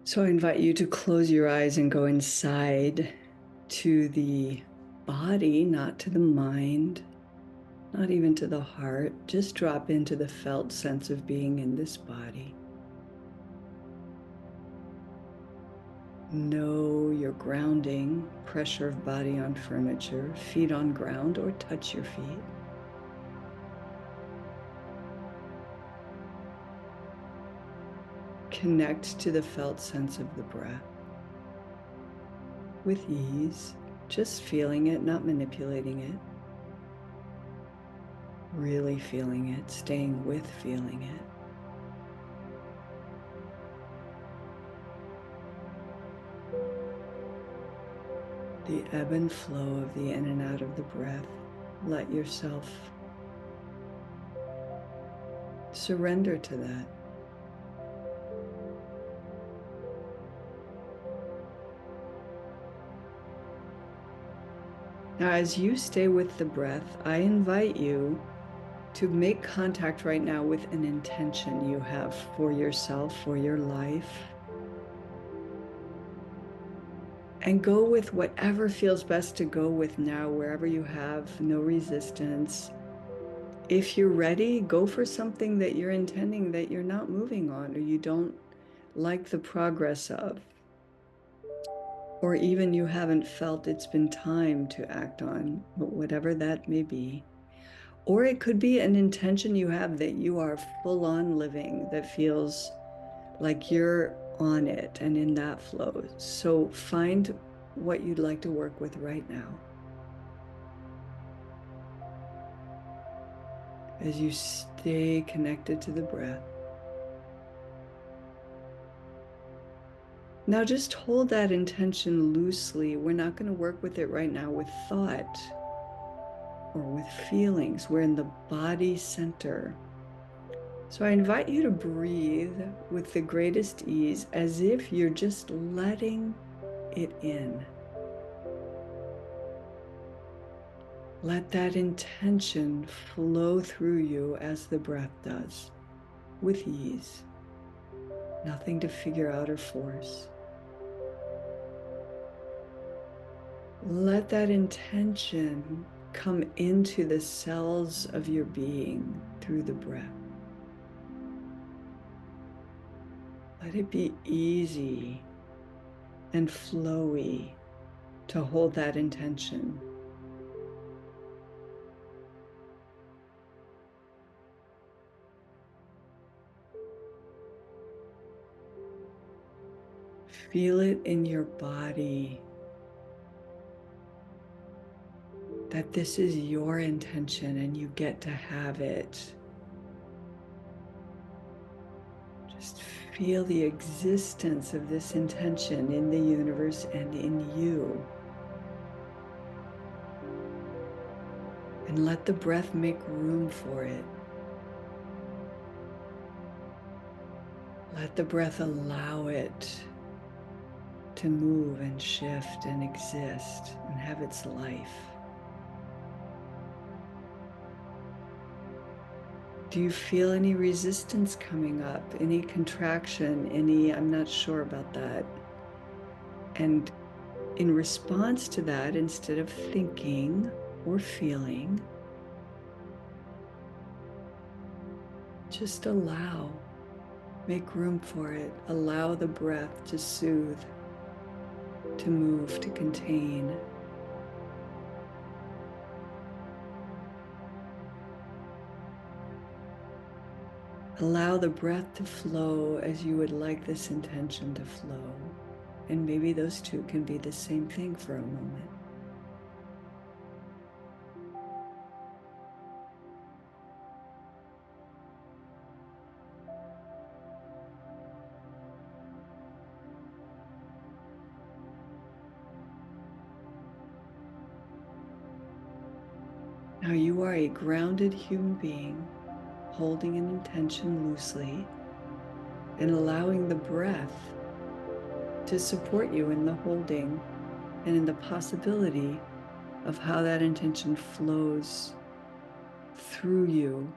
So I invite you to close your eyes and go inside to the body, not to the mind, not even to the heart. Just drop into the felt sense of being in this body. Know your grounding, pressure of body on furniture, feet on ground, or touch your feet. Connect to the felt sense of the breath with ease, just feeling it, not manipulating it. Really feeling it, staying with feeling it. The ebb and flow of the in and out of the breath. Let yourself surrender to that. Now, as you stay with the breath, I invite you to make contact right now with an intention you have for yourself, for your life. And go with whatever feels best to go with now, wherever you have no resistance. If you're ready, go for something that you're intending that you're not moving on or you don't like the progress of, or even you haven't felt it's been time to act on, but whatever that may be. Or it could be an intention you have that you are full on living, that feels like you're on it and in that flow. So find what you'd like to work with right now. As you stay connected to the breath. Now just hold that intention loosely. We're not going to work with it right now with thought or with feelings. We're in the body center. So I invite you to breathe with the greatest ease as if you're just letting it in. Let that intention flow through you as the breath does, with ease. Nothing to figure out or force. Let that intention come into the cells of your being through the breath. Let it be easy and flowy to hold that intention. Feel it in your body that this is your intention and you get to have it. Just feel the existence of this intention in the universe and in you. And let the breath make room for it. Let the breath allow it to move and shift and exist and have its life. Do you feel any resistance coming up? Any contraction? I'm not sure about that. And in response to that, instead of thinking or feeling, just allow, make room for it. Allow the breath to soothe, to move, to contain. Allow the breath to flow as you would like this intention to flow. And maybe those two can be the same thing for a moment. Now you are a grounded human being, holding an intention loosely and allowing the breath to support you in the holding and in the possibility of how that intention flows through you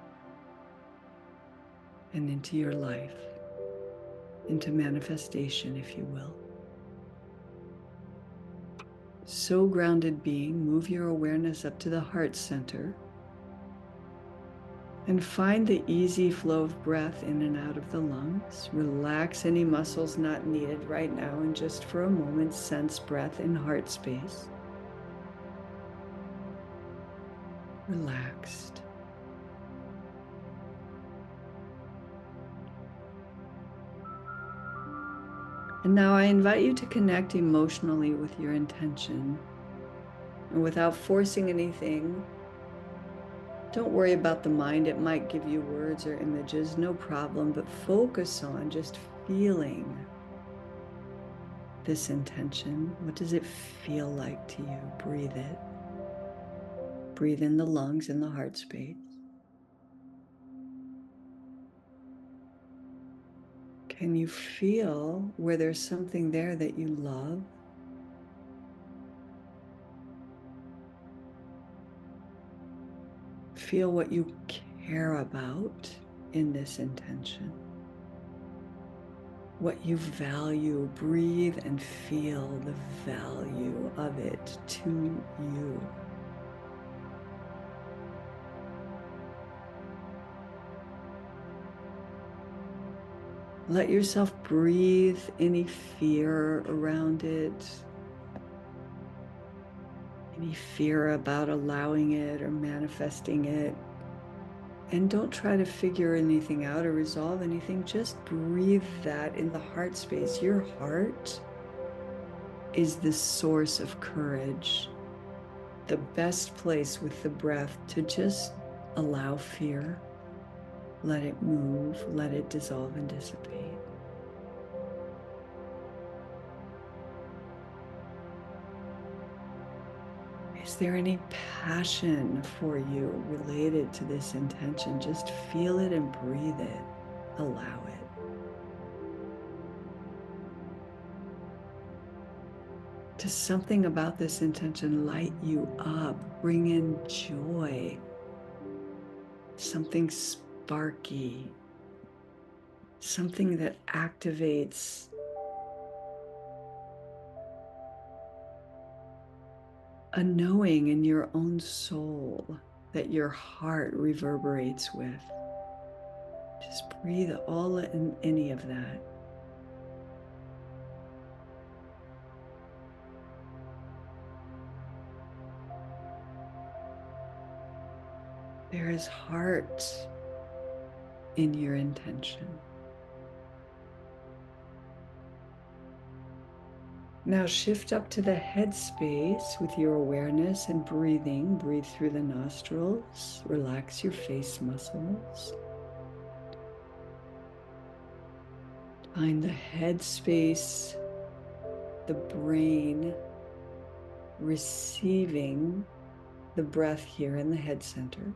and into your life, into manifestation, if you will. So grounded being, move your awareness up to the heart center and find the easy flow of breath in and out of the lungs. Relax any muscles not needed right now, and just for a moment, sense breath in heart space. Relaxed. And now I invite you to connect emotionally with your intention. And without forcing anything, don't worry about the mind. It might give you words or images, no problem, but focus on just feeling this intention. What does it feel like to you? Breathe it. Breathe in the lungs and the heart space. Can you feel where there's something there that you love? Feel what you care about in this intention. What you value. Breathe and feel the value of it to you. Let yourself breathe any fear around it, any fear about allowing it or manifesting it. And don't try to figure anything out or resolve anything. Just breathe that in the heart space. Your heart is the source of courage, the best place with the breath to just allow fear. Let it move, let it dissolve and dissipate. Is there any passion for you related to this intention? Just feel it and breathe it. Allow it. Does something about this intention light you up, bring in joy, something sparky, something that activates a knowing in your own soul that your heart reverberates with? Just breathe all in any of that. There is heart in your intention. Now shift up to the head space with your awareness and breathing. Breathe through the nostrils. Relax your face muscles. Find the head space, the brain receiving the breath here in the head center.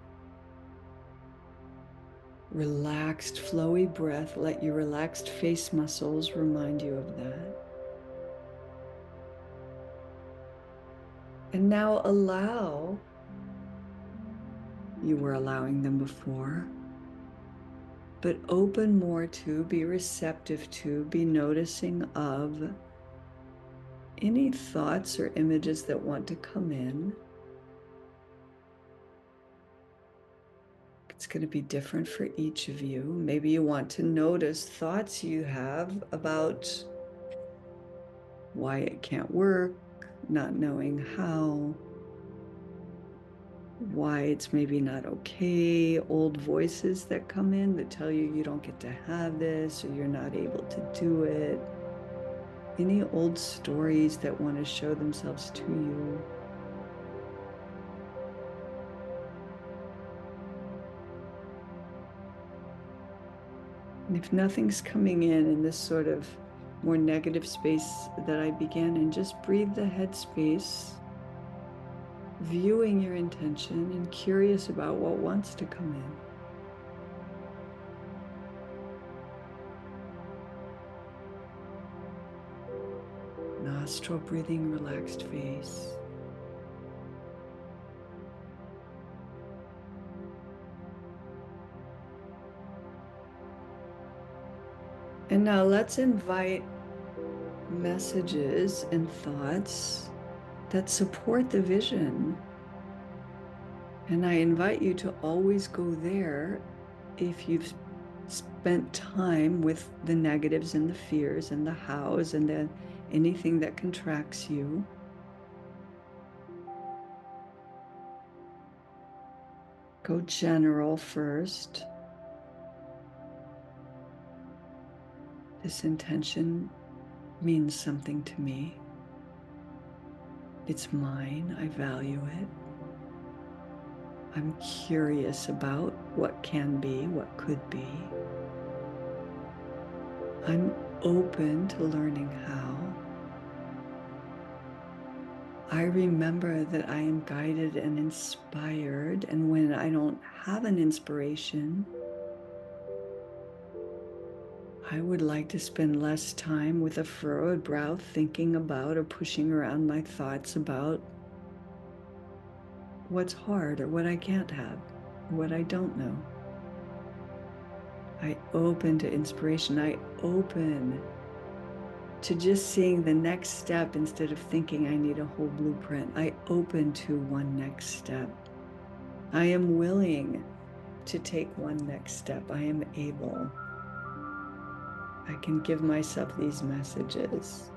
Relaxed, flowy breath. Let your relaxed face muscles remind you of that. And now allow, you were allowing them before, but open more to, be receptive to, be noticing of any thoughts or images that want to come in. It's going to be different for each of you. Maybe you want to notice thoughts you have about why it can't work, not knowing how, why it's maybe not okay, old voices that come in that tell you you don't get to have this or you're not able to do it. Any old stories that want to show themselves to you. And if nothing's coming in this sort of more negative space that I began in, just breathe the head space, viewing your intention and curious about what wants to come in. Nostril breathing, relaxed face. And now let's invite messages and thoughts that support the vision. And I invite you to always go there if you've spent time with the negatives and the fears and the hows and anything that contracts you. Go general first. This intention means something to me. It's mine. I value it. I'm curious about what can be, what could be. I'm open to learning how. I remember that I am guided and inspired, and when I don't have an inspiration, I would like to spend less time with a furrowed brow thinking about or pushing around my thoughts about what's hard or what I can't have, or what I don't know. I open to inspiration. I open to just seeing the next step instead of thinking I need a whole blueprint. I open to one next step. I am willing to take one next step. I am able. I can give myself these messages.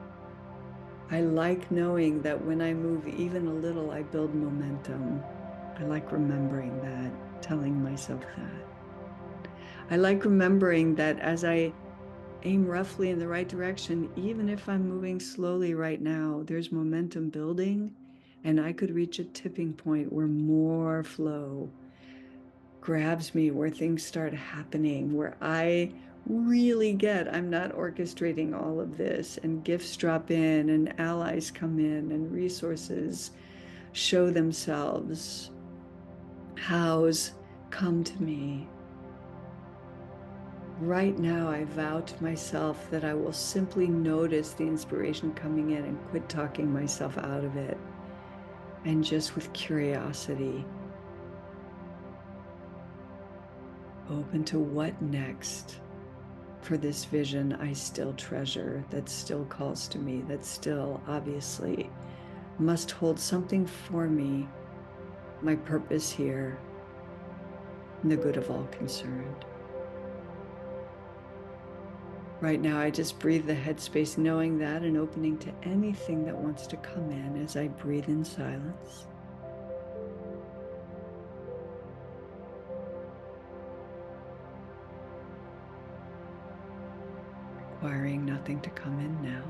I like knowing that when I move even a little, I build momentum. I like remembering that, telling myself that. I like remembering that as I aim roughly in the right direction, even if I'm moving slowly right now, there's momentum building, and I could reach a tipping point where more flow grabs me, where things start happening, where I really get I'm not orchestrating all of this, and gifts drop in, and allies come in, and resources show themselves, hows come to me. Right now, I vow to myself that I will simply notice the inspiration coming in and quit talking myself out of it. And just with curiosity, open to what next for this vision I still treasure, that still calls to me, that still obviously must hold something for me, my purpose here, and the good of all concerned. Right now, I just breathe the headspace, knowing that and opening to anything that wants to come in as I breathe in silence. Requiring nothing to come in now.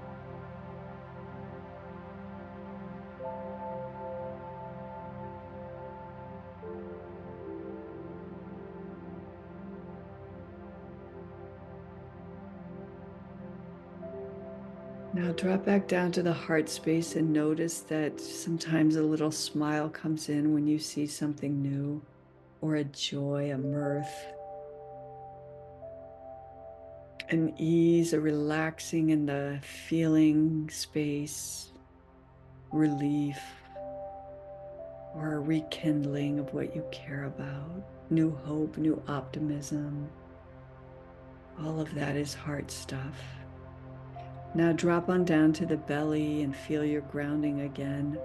Now drop back down to the heart space and notice that sometimes a little smile comes in when you see something new, or a joy, a mirth, an ease, a relaxing in the feeling space, relief, or a rekindling of what you care about, new hope, new optimism. All of that is heart stuff. Now drop on down to the belly and feel your grounding again.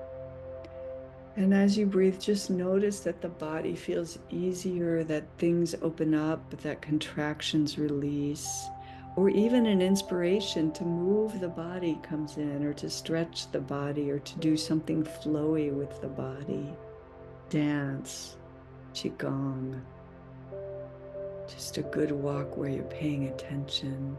And as you breathe, just notice that the body feels easier, that things open up, that contractions release, or even an inspiration to move the body comes in, or to stretch the body, or to do something flowy with the body. Dance, qigong, just a good walk where you're paying attention.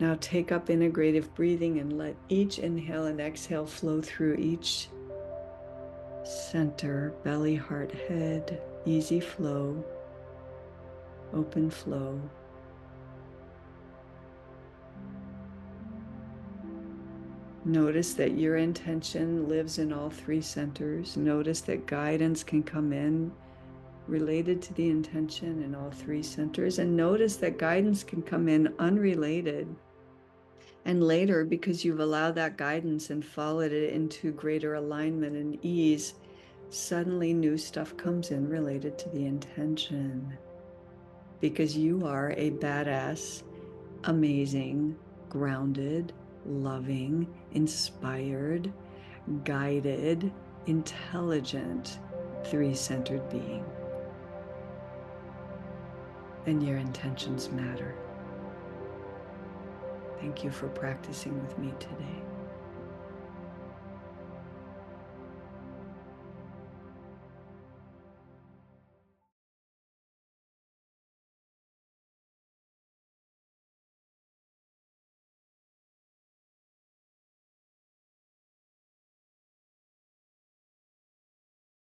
Now take up integrative breathing and let each inhale and exhale flow through each center, belly, heart, head, easy flow, open flow. Notice that your intention lives in all three centers. Notice that guidance can come in related to the intention in all three centers. And notice that guidance can come in unrelated. And later, because you've allowed that guidance and followed it into greater alignment and ease, suddenly new stuff comes in related to the intention. because you are a badass, amazing, grounded, loving, inspired, guided, intelligent, three-centered being. And your intentions matter. Thank you for practicing with me today.